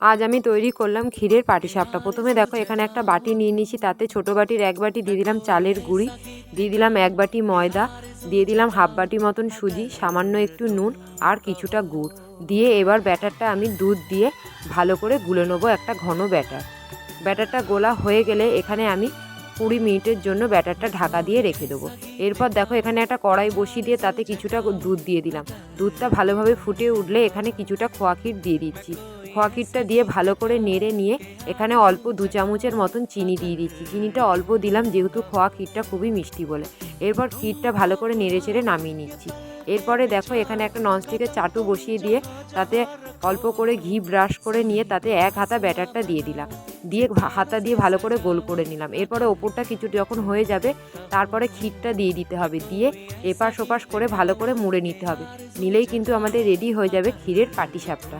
আজ আমি তৈরি করলাম ক্ষীরের পাটিসাপটা। প্রথমে দেখো এখানে একটা বাটি নিয়ে নিয়েছি, তাতে ছোটো বাটির 1 বাটি দিয়ে দিলাম চালের গুঁড়ি, দিয়ে দিলাম 1 বাটি ময়দা, দিয়ে দিলাম হাফ বাটি মতন সুজি, সামান্য একটু নুন আর কিছুটা গুড় দিয়ে এবার ব্যাটারটা আমি দুধ দিয়ে ভালো করে গুলে নেবো একটা ঘন ব্যাটার। ব্যাটারটা গোলা হয়ে গেলে এখানে আমি 20 মিনিটের জন্য ব্যাটারটা ঢাকা দিয়ে রেখে দেবো। এরপর দেখো এখানে একটা কড়াই বসিয়ে দিয়ে তাতে কিছুটা দুধ দিয়ে দিলাম। দুধটা ভালোভাবে ফুটে উঠলে এখানে কিছুটা খোয়া ক্ষীর দিয়ে দিচ্ছি। খোয়া ক্ষীরটা দিয়ে ভালো করে নেড়ে নিয়ে এখানে অল্প 2 চামচের মতন চিনি দিয়ে দিচ্ছি। চিনিটা অল্প দিলাম যেহেতু খোয়া ক্ষীরটা খুবই মিষ্টি বলে। এরপর ক্ষীরটা ভালো করে নেড়ে চেড়ে নামিয়ে নিচ্ছি। এরপরে দেখো এখানে একটা ননস্টিকের চাটু বসিয়ে দিয়ে তাতে অল্প করে ঘি ব্রাশ করে নিয়ে তাতে 1 হাতা ব্যাটারটা দিয়ে দিলাম, দিয়ে হাতা দিয়ে ভালো করে গোল করে নিলাম। এরপরে ওপরটা কিছু যখন হয়ে যাবে তারপরে ক্ষীরটা দিয়ে দিতে হবে, দিয়ে এপাশ ওপাশ করে ভালো করে মুড়ে নিতে হবে। নিলেই কিন্তু আমাদের রেডি হয়ে যাবে ক্ষীরের পাটিসাপটা।